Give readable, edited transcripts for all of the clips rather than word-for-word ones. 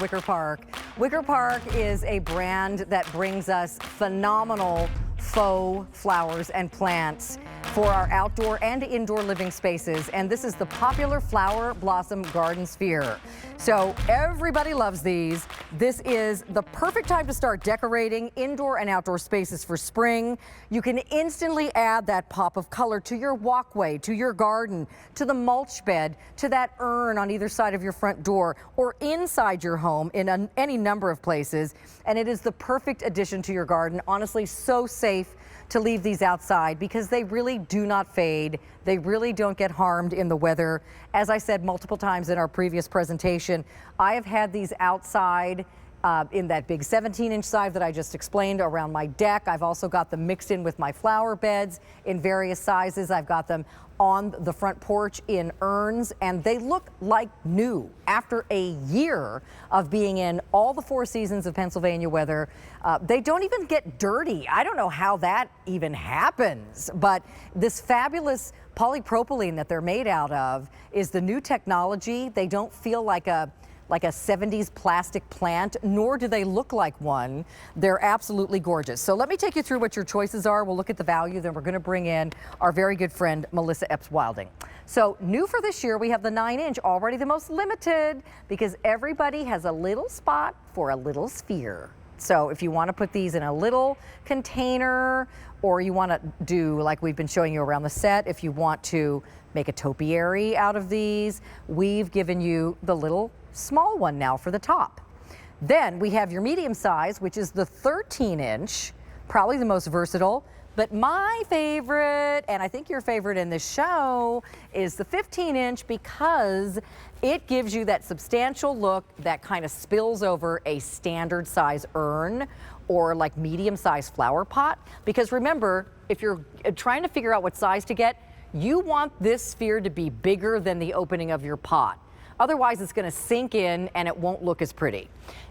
Wicker Park. Wicker Park is a brand that brings us phenomenal faux flowers and plants for our outdoor and indoor living spaces. And this is the popular flower blossom garden sphere. So everybody loves these. This is the perfect time to start decorating indoor and outdoor spaces for spring. You can instantly add that pop of color to your walkway, to your garden, to the mulch bed, to that urn on either side of your front door, or inside your home in any number of places. And it is the perfect addition to your garden. Honestly, so safe to leave these outside because they really do not fade. They really don't get harmed in the weather. As I said multiple times in our previous presentation, I have had these outside in that big 17-inch size that I just explained around my deck. I've also got them mixed in with my flower beds in various sizes. I've got them on the front porch in urns, and they look like new after a year of being in all the 4 seasons of Pennsylvania weather. They don't even get dirty. I don't know how that even happens, but this fabulous polypropylene that they're made out of is the new technology. They don't feel like a 70s plastic plant, nor do they look like one. They're absolutely gorgeous. So let me take you through what your choices are. We'll look at the value, then we're going to bring in our very good friend, Melissa Epps-Wilding. So new for this year, we have the 9-inch, already the most limited, because everybody has a little spot for a little sphere. So if you want to put these in a little container, or you want to do like we've been showing you around the set, if you want to make a topiary out of these, we've given you the little small one now for the top. Then we have your medium size, which is the 13-inch, probably the most versatile. But my favorite, and I think your favorite in this show, is the 15-inch because it gives you that substantial look that kind of spills over a standard size urn or like medium size flower pot. Because remember, if you're trying to figure out what size to get, you want this sphere to be bigger than the opening of your pot. Otherwise, it's going to sink in and it won't look as pretty.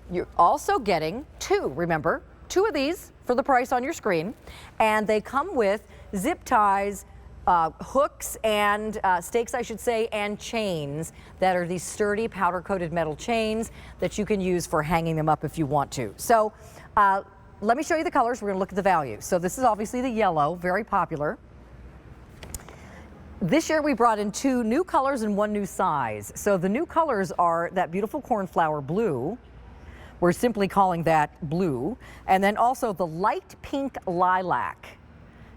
You're also getting 2, remember, 2 of these for the price on your screen. And they come with zip ties, hooks and stakes, I should say, and chains that are these sturdy powder-coated metal chains that you can use for hanging them up if you want to. So let me show you the colors. We're going to look at the value. So this is obviously the yellow, very popular. This year we brought in 2 new colors and 1 new size. So the new colors are that beautiful cornflower blue. We're simply calling that blue. And then also the light pink lilac.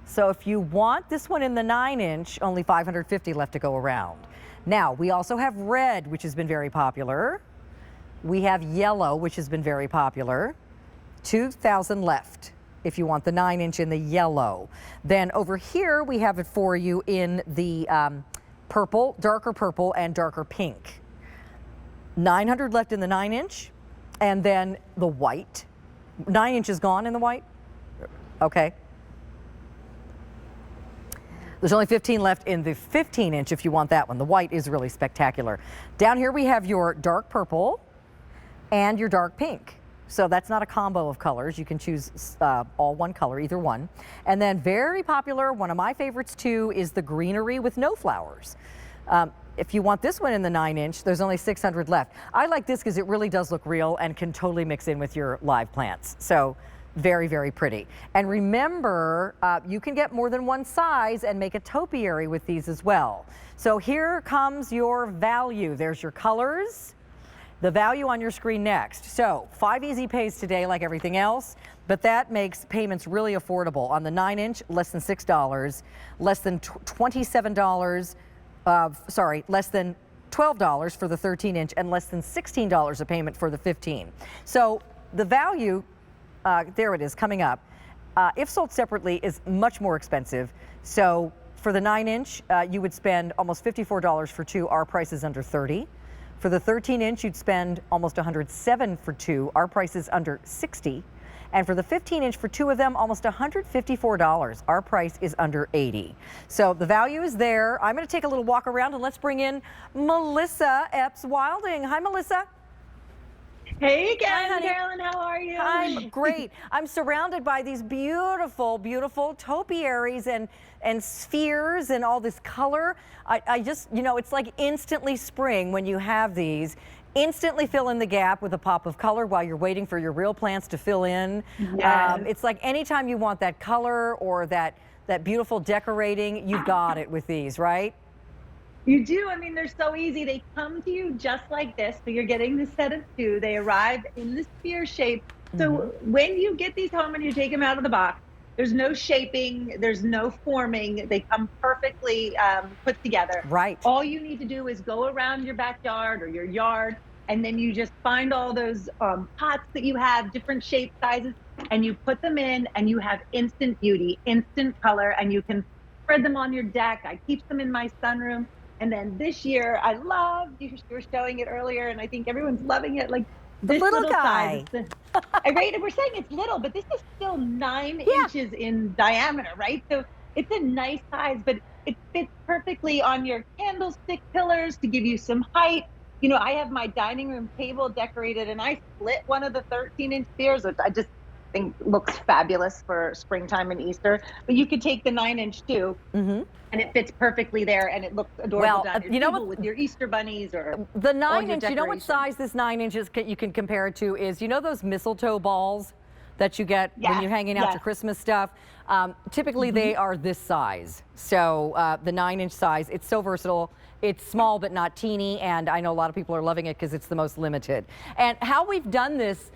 So if you want this one in the 9-inch, only 550 left to go around. Now, we also have red, which has been very popular. We have yellow, which has been very popular. 2,000 left if you want the 9-inch in the yellow. Then over here, we have it for you in the purple, darker purple, and darker pink. 900 left in the 9-inch, and then the white. 9 inches gone in the white? Okay. There's only 15 left in the 15-inch if you want that one. The white is really spectacular. Down here we have your dark purple and your dark pink. So that's not a combo of colors. You can choose all one color, either one. And then very popular, one of my favorites too, is the greenery with no flowers. If you want this one in the 9-inch, there's only 600 left. I like this because it really does look real and can totally mix in with your live plants. So very, very pretty. And remember, you can get more than one size and make a topiary with these as well. So here comes your value. There's your colors. The value on your screen next. So 5 easy pays today like everything else, but that makes payments really affordable. On the 9-inch, less than $6, less than $27, less than $12 for the 13-inch, and less than $16 a payment for the 15. So the value, there it is coming up, if sold separately is much more expensive. So for the 9-inch, you would spend almost $54 for 2. Our price is under $30. For the 13-inch, you'd spend almost $107 for 2. Our price is under $60. And for the 15-inch, for 2 of them, almost $154. Our price is under $80. So the value is there. I'm going to take a little walk around and let's bring in Melissa Epps-Wilding. Hi, Melissa. Hey again, Hi, Carolyn, how are you? I'm great. I'm surrounded by these beautiful, beautiful topiaries and spheres and all this color. I just, you know, it's like instantly spring when you have these. instantly fill in the gap with a pop of color while you're waiting for your real plants to fill in. Yes. It's like anytime you want that color or that beautiful decorating, you've got it with these, right? You do. I mean, they're so easy. They come to you just like this. So you're getting the set of 2. They arrive in the sphere shape. So when you get these home and you take them out of the box, there's no shaping, there's no forming. They come perfectly put together. Right. All you need to do is go around your backyard or your yard, and then you just find all those pots that you have, different shape sizes, and you put them in, and you have instant beauty, instant color, and you can spread them on your deck. I keep them in my sunroom. And then this year, I love, you were showing it earlier, and I think everyone's loving it. Like The this little guy. size. Right? We're saying it's little, but this is still 9 inches in diameter, right? So it's a nice size, but it fits perfectly on your candlestick pillars to give you some height. You know, I have my dining room table decorated, and I split one of the 13-inch spheres, which I just think looks fabulous for springtime and Easter. But you could take the 9-inch too, and it fits perfectly there, and it looks adorable down your table with your Easter bunnies or the 9-inch. You know what decorations. size this 9 inches you can compare it to is, you know, those mistletoe balls that you get when you're hanging out your Christmas stuff. Typically they are this size. So the 9-inch size, it's so versatile. It's small but not teeny, and I know a lot of people are loving it because it's the most limited. And how we've done this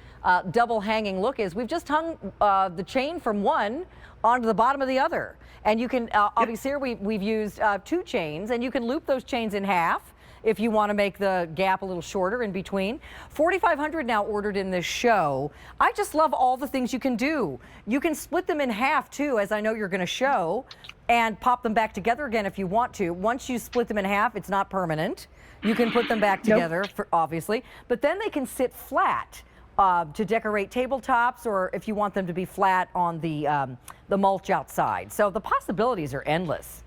double hanging look is we've just hung the chain from one onto the bottom of the other. And you can, obviously here we've used 2 chains, and you can loop those chains in half if you want to make the gap a little shorter in between. 4,500 now ordered in this show. I just love all the things you can do. You can split them in half too, as I know you're going to show, and pop them back together again if you want to. Once you split them in half, it's not permanent. You can put them back together, obviously, but then they can sit flat to decorate tabletops, or if you want them to be flat on the mulch outside. So the possibilities are endless.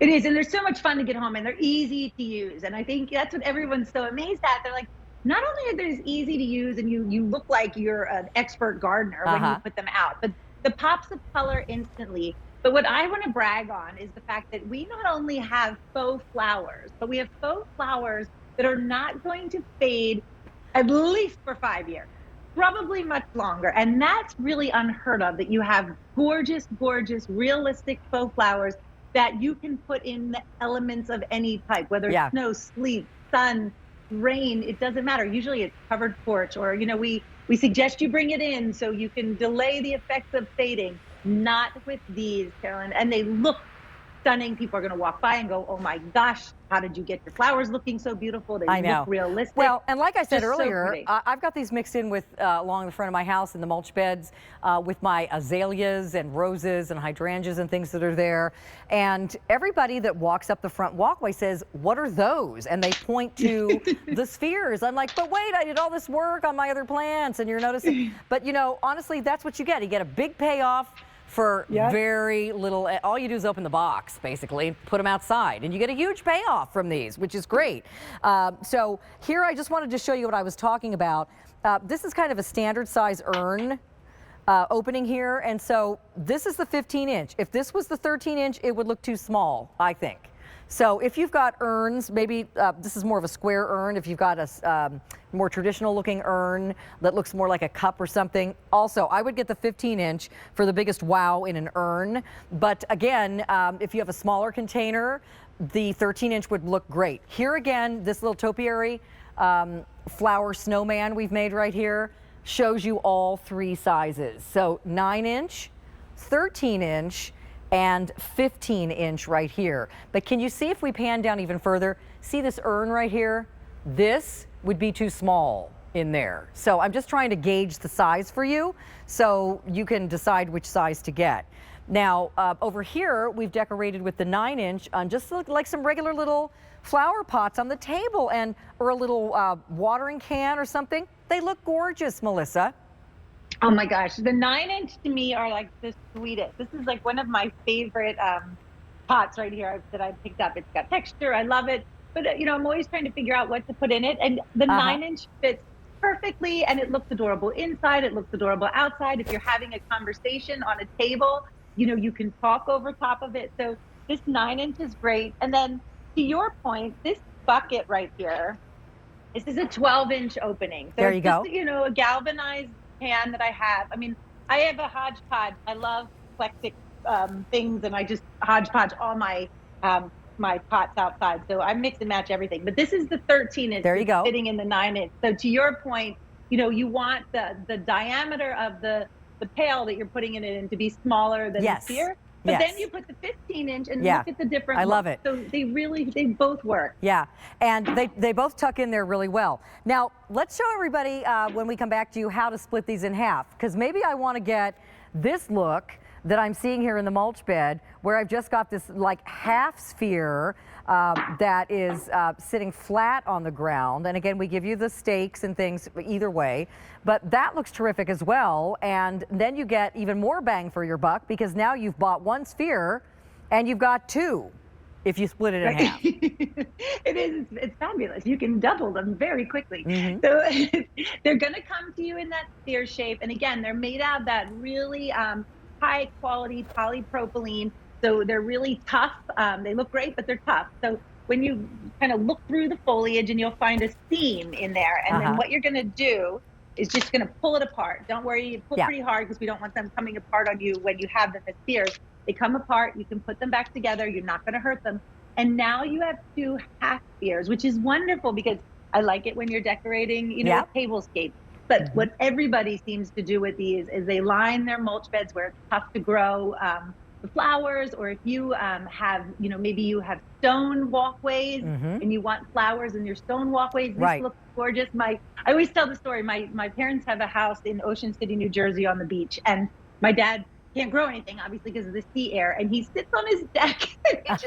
It is, and they're so much fun to get home, and they're easy to use. And I think that's what everyone's so amazed at. They're like, not only are they easy to use, and you look like you're an expert gardener when you put them out, but the pops of color instantly. But what I want to brag on is the fact that we not only have faux flowers, but we have faux flowers that are not going to fade at least for 5 years, probably much longer. And that's really unheard of, that you have gorgeous, gorgeous, realistic faux flowers that you can put in the elements of any type, whether it's snow, sleet, sun, rain, it doesn't matter. Usually it's covered porch, or, you know, we suggest you bring it in so you can delay the effects of fading. Not with these, Carolyn. And they look stunning. People are going to walk by and go, oh my gosh, how did you get your flowers looking so beautiful? They look realistic. Well, and like I said Just earlier, so I've got these mixed in with along the front of my house in the mulch beds with my azaleas and roses and hydrangeas and things that are there. And everybody that walks up the front walkway says, what are those? And they point to the spheres. I'm like, but wait, I did all this work on my other plants, and you're noticing. But, you know, honestly, that's what you get. You get a big payoff for very little. All you do is open the box, basically, and put them outside, and you get a huge payoff from these, which is great. So here I just wanted to show you what I was talking about. This is kind of a standard size urn opening here, and so this is the 15-inch. If this was the 13-inch, it would look too small, I think. So if you've got urns, maybe this is more of a square urn. If you've got a more traditional looking urn that looks more like a cup or something, also I would get the 15-inch for the biggest wow in an urn. But again, if you have a smaller container, the 13-inch would look great. Here again, this little topiary flower snowman we've made right here shows you all 3 sizes. So 9-inch, 13-inch, and 15-inch right here. But can you see, if we pan down even further, see this urn right here? This would be too small in there. So I'm just trying to gauge the size for you so you can decide which size to get. Now, over here, we've decorated with the 9-inch on just like some regular little flower pots on the table, and or a little watering can or something. They look gorgeous, Melissa. Oh my gosh, the 9-inch to me are like the sweetest. This is like one of my favorite pots right here that I picked up. It's got texture, I love it. But you know, I'm always trying to figure out what to put in it. And the 9-inch fits perfectly, and it looks adorable inside, it looks adorable outside. If you're having a conversation on a table, you know, you can talk over top of it. So this 9-inch is great. And then to your point, this bucket right here, This is a 12-inch opening. So There you it's go. just, a galvanized pan that I have. I mean, I have a hodgepodge. I love eclectic things, and I just hodgepodge all my pots outside. So I mix and match everything. But this is the 13-inch There you go. fitting in the 9-inch. So to your point, you want the diameter of the pail that you're putting it in to be smaller than the sphere. But then you put the 15-inch and look at the difference. I love it. So they both work. Yeah, and they both tuck in there really well. Now, let's show everybody when we come back to you how to split these in half, because maybe I want to get this look that I'm seeing here in the mulch bed, where I've just got this like half sphere that is sitting flat on the ground. And again, we give you the stakes and things either way, but that looks terrific as well. And then you get even more bang for your buck, because now you've bought one sphere and you've got two if you split it in half. It's fabulous. You can double them very quickly. Mm-hmm. So they're going to come to you in that sphere shape. And again, they're made out of that really high quality polypropylene. So they're really tough. They look great, but they're tough. So when you kind of look through the foliage, and you'll find a seam in there. And then what you're going to do is just going to pull it apart. Don't worry, you pull pretty hard, because we don't want them coming apart on you when you have them as spheres. They come apart, you can put them back together, you're not going to hurt them. And now you have two half spheres, which is wonderful, because I like it when you're decorating, a tablescape. But what everybody seems to do with these is they line their mulch beds where it's tough to grow the flowers, or if you have, maybe you have stone walkways and you want flowers in your stone walkways. This looks gorgeous. I always tell the story. My parents have a house in Ocean City, New Jersey, on the beach, and my dad can't grow anything, obviously, because of the sea air. And he sits on his deck and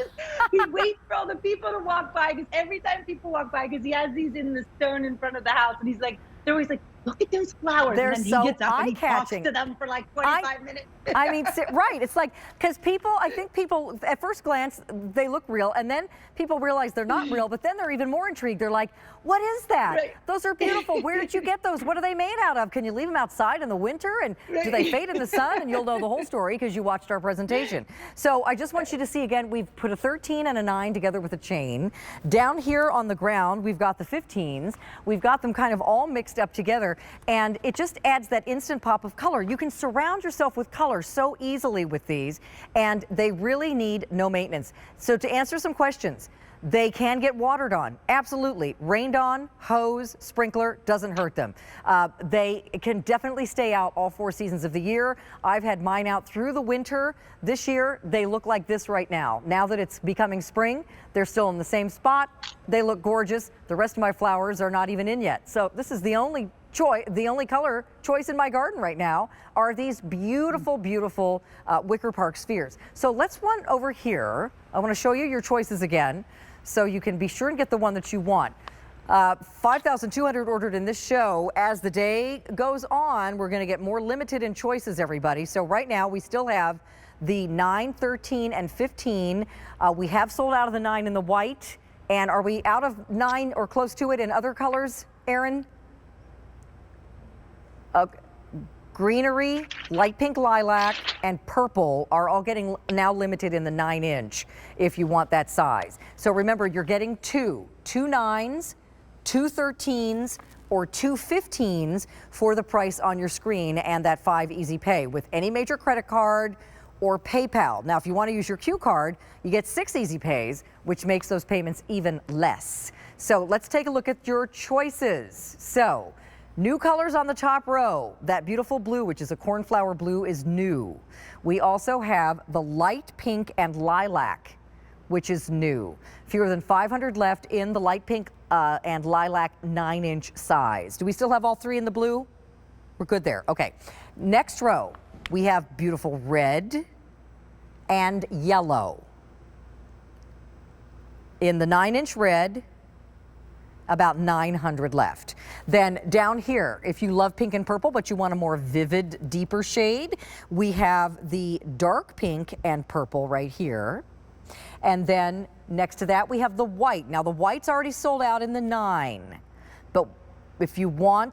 he waits for all the people to walk by, because every time people walk by, because he has these in the stone in front of the house, and he's like, they're always like, look at those flowers. They're and then so he gets up and he talks eye-catching. to them for like 25 minutes. I mean, right. It's like, because I think people, at first glance, they look real, and then people realize they're not real, but then they're even more intrigued. They're like, what is that? Right. Those are beautiful. Where did you get those? What are they made out of? Can you leave them outside in the winter? And do they fade in the sun? And you'll know the whole story because you watched our presentation. So I just want you to see again, we've put a 13 and a 9 together with a chain. Down here on the ground, we've got the 15s. We've got them kind of all mixed up together, and it just adds that instant pop of color. You can surround yourself with color so easily with these, and they really need no maintenance. So to answer some questions, they can get watered on, absolutely. Rained on, hose, sprinkler, doesn't hurt them. They can definitely stay out all 4 seasons of the year. I've had mine out through the winter. This year, they look like this right now. Now that it's becoming spring, they're still in the same spot. They look gorgeous. The rest of my flowers are not even in yet. So this is the only color choice in my garden right now are these beautiful, beautiful Wicker Park spheres. So let's run over here. I want to show you your choices again, so you can be sure and get the one that you want. 5,200 ordered in this show. As the day goes on, we're going to get more limited in choices, everybody. So right now we still have the 9, 13, and 15. We have sold out of the 9 in the white. And are we out of 9 or close to it in other colors, Aaron? Greenery, light pink lilac, and purple are all getting now limited in the 9-inch if you want that size. So remember, you're getting two 9s, 2 13s, or 2 15s for the price on your screen, and that 5 easy pay with any major credit card or PayPal. Now, if you want to use your Q card, you get 6 easy pays, which makes those payments even less. So let's take a look at your choices. So new colors on the top row. That beautiful blue, which is a cornflower blue, is new. We also have the light pink and lilac, which is new. Fewer than 500 left in the light pink and lilac 9-inch size. Do we still have all 3 in the blue? We're good there. Okay. Next row, we have beautiful red and yellow. In the 9-inch red, about 900 left. Then down here, if you love pink and purple, but you want a more vivid, deeper shade, we have the dark pink and purple right here. And then next to that, we have the white. Now the white's already sold out in the 9, but if you want